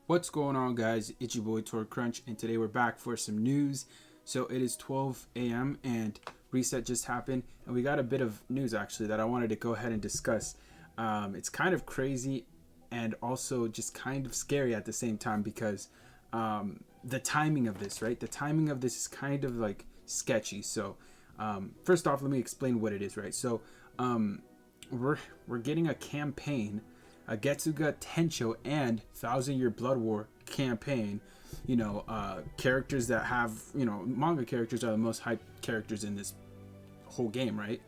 What's going on, guys? It's your boy Tor Crunch, and today we're back for some news. So it is 12 a.m. and reset just happened, and we got a bit of news actually that I wanted to go ahead and discuss. It's kind of crazy and also just kind of scary at the same time because the timing of this, right? The timing of this is kind of like sketchy. So first off, let me explain what it is, right? So we're getting a campaign, a Getsuga Tencho and Thousand Year Blood War campaign. Characters that have, manga characters are the most hyped characters in this whole game, right?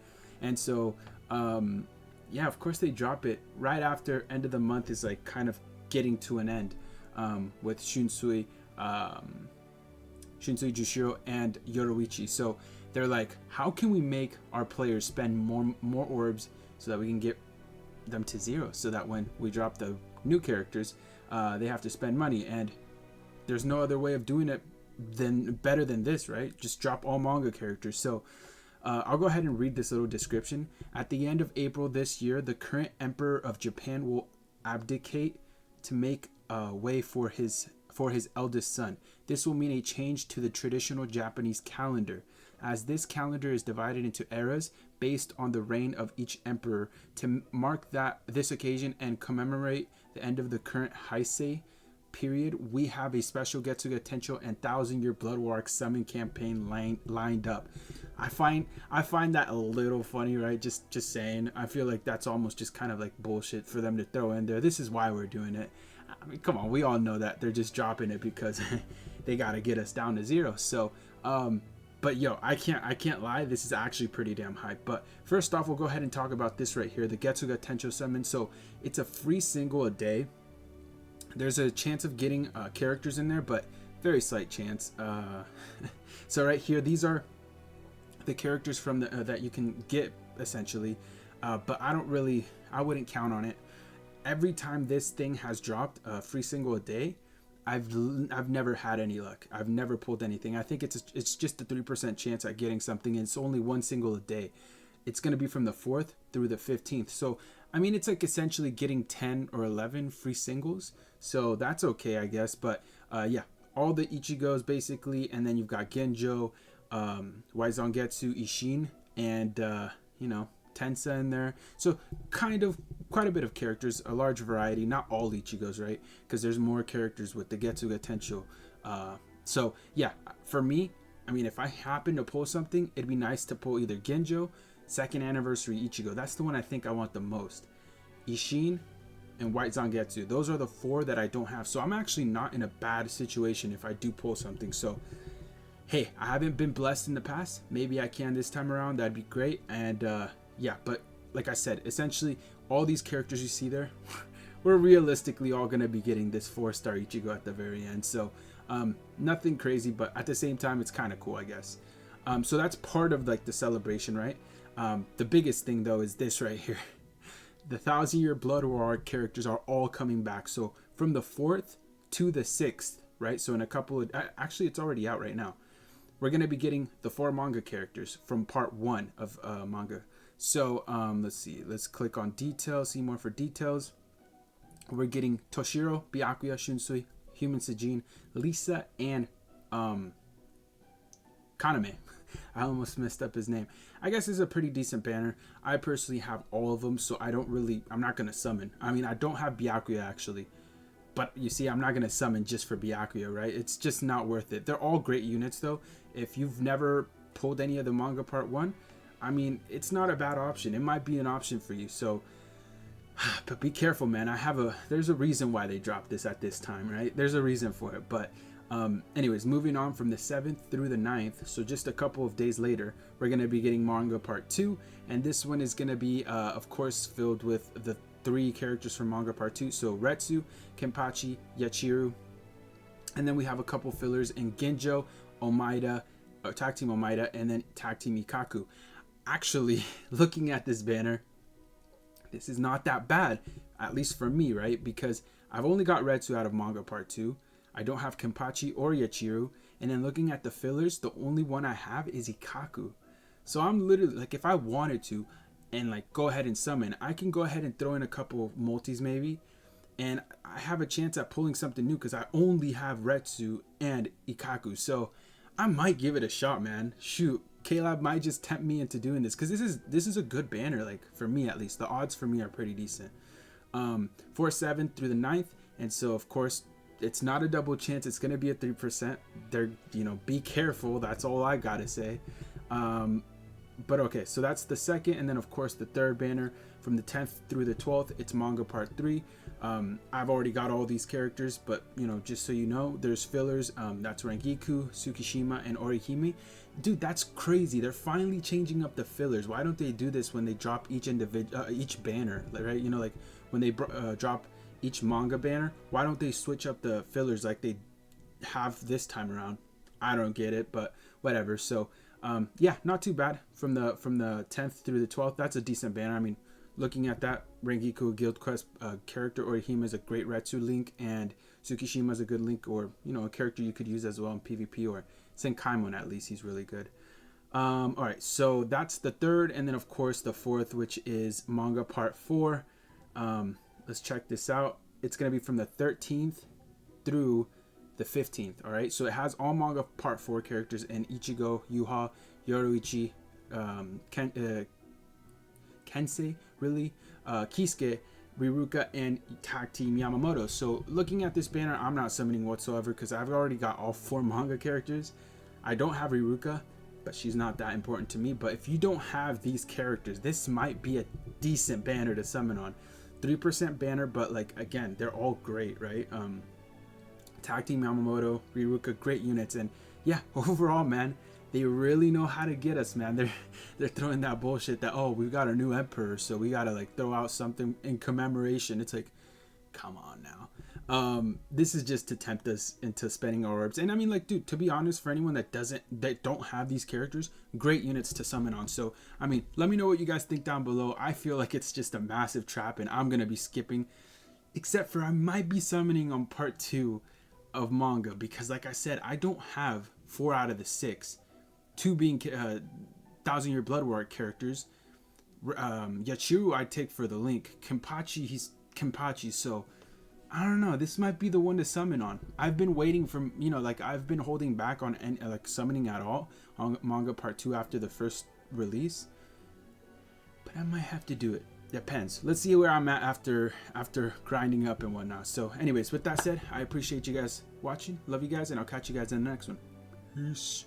And so, yeah, of course they drop it right after end of the month is like kind of getting to an end with Shunsui Jushiro and Yoruichi. So they're like, how can we make our players spend more orbs so that we can get them to zero, so that when we drop the new characters, they have to spend money, and there's no other way of doing it better than this, right? Just drop all manga characters. So I'll go ahead and read this little description. At the end of April this year, the current emperor of Japan will abdicate to make way for his eldest son. This will mean a change to the traditional Japanese calendar, as this calendar is divided into eras based on the reign of each emperor. To mark this occasion and commemorate the end of the current Heisei period, we have a special Getsuga Tencho and Thousand Year Blood War summon campaign lined up. I find that a little funny, right? Just saying. I feel like that's almost just kind of like bullshit for them to throw in there. This is why we're doing it. I mean, come on, we all know that they're just dropping it because they gotta get us down to zero. So, but yo, I can't lie. This is actually pretty damn hype. But first off, we'll go ahead and talk about this right here, the Getsuga Tencho summon. So it's a free single a day. There's a chance of getting characters in there, but very slight chance. So right here, these are the characters from the that you can get essentially. But I wouldn't count on it. Every time this thing has dropped a free single a day, I've never had any luck. I've never pulled anything. I think it's just a 3% chance at getting something, and it's only one single a day. It's going to be from the 4th through the 15th. So, I mean, it's like essentially getting 10 or 11 free singles. So that's okay, I guess. But yeah, all the Ichigos basically, and then you've got Genjo, Waizangetsu, Ishin, and Tensa in there. So kind of quite a bit of characters, a large variety, not all Ichigos, right? Because there's more characters with the Getsuga Tencho. So yeah, for me, I mean, if I happen to pull something, it'd be nice to pull either Genjo, second anniversary Ichigo. That's the one I think I want the most. Ishin and White Zangetsu. Those are the 4 that I don't have. So I'm actually not in a bad situation if I do pull something. So hey, I haven't been blessed in the past. Maybe I can this time around. That'd be great. And yeah, but like I said, essentially all these characters you see there, we're realistically all going to be getting this 4-star Ichigo at the very end. So nothing crazy, but at the same time, it's kind of cool, I guess. So that's part of like the celebration, right? The biggest thing though is this right here. The Thousand Year Blood War characters are all coming back. So from the 4th to the 6th, right? So in a couple of, actually it's already out right now. We're going to be getting the 4 manga characters from part 1 of manga. So let's see. Let's click on details. See more for details. We're getting Toshiro, Byakuya, Shunsui, Human Seijin, Lisa, and Kaname. I almost messed up his name. I guess it's a pretty decent banner. I personally have all of them, so I'm not going to summon. I mean, I don't have Byakuya actually. But you see, I'm not going to summon just for Byakuya, right? It's just not worth it. They're all great units, though. If you've never pulled any of the manga part 1, I mean, it's not a bad option. It might be an option for you. So, but be careful, man. There's a reason why they dropped this at this time, right? There's a reason for it. But anyways, moving on from the 7th through the 9th. So just a couple of days later, we're going to be getting manga part 2. And this one is going to be, of course, filled with the 3 characters from manga part 2. So Retsu, Kenpachi, Yachiru, and then we have a couple fillers in Genjo, Omaida, Tag Team Omaida, and then Tag Team Ikaku. Actually, looking at this banner, this is not that bad, at least for me, right? Because I've only got Retsu out of manga part 2. I don't have Kenpachi or Yachiru, and then looking at the fillers, the only one I have is Ikaku. So I'm literally like, if I wanted to, and like go ahead and summon, I can go ahead and throw in a couple of multis maybe, and I have a chance at pulling something new because I only have Retsu and Ikaku. So I might give it a shot, man. Shoot, K-Lab might just tempt me into doing this because this is a good banner. Like for me at least, the odds for me are pretty decent. 4/7 through the 9th, and so of course it's not a double chance. It's gonna be a 3%. They're be careful. That's all I gotta say. But okay, so that's the second, and then of course the third banner from the 10th through the 12th. It's manga part 3. I've already got all these characters, but just so you know, there's fillers. That's Rengiku, Tsukishima, and Orihime. Dude, that's crazy. They're finally changing up the fillers. Why don't they do this when they drop each banner, right? Like when they drop each manga banner. Why don't they switch up the fillers like they have this time around? I don't get it, but whatever. So yeah, not too bad from the 10th through the 12th. That's a decent banner. I mean, looking at that, Rengiku Guild Quest character Orihime is a great Retsu link, and Tsukishima is a good link, or a character you could use as well in PvP, or Senkaimon at least. He's really good. All right, so that's the third, and then of course the fourth, which is manga part 4. Let's check this out. It's gonna be from the 13th through the 15th. All right, so it has all manga part 4 characters in Ichigo, Yuha, Yoruichi, Kensei, really, Kisuke, Riruka, and Tag Team Yamamoto. So looking at this banner, I'm not summoning whatsoever because I've already got all 4 manga characters. I don't have Riruka, but she's not that important to me. But if you don't have these characters, this might be a decent banner to summon on. 3% banner, but like again, they're all great, right? Tag Team Yamamoto, Riruka, great units, and yeah, overall, man, they really know how to get us, man. They're throwing that bullshit that, oh, we've got a new emperor, so we gotta like throw out something in commemoration. It's like, come on now. This is just to tempt us into spending our orbs. And I mean, like, dude, to be honest, for anyone that don't have these characters, great units to summon on. So I mean, let me know what you guys think down below. I feel like it's just a massive trap, and I'm gonna be skipping, except for I might be summoning on part 2 of manga, because like I said, I don't have 4 out of the 6, 2 being Thousand Year Blood War characters. Yachiru I take for the link. Kenpachi, he's Kenpachi, so I don't know, this might be the one to summon on. I've been waiting for, like I've been holding back on like summoning at all on manga part 2 after the first release, but I might have to do it. Depends. Let's see where I'm at after grinding up and whatnot. So anyways, with that said, I appreciate you guys watching. Love you guys, and I'll catch you guys in the next one. Peace.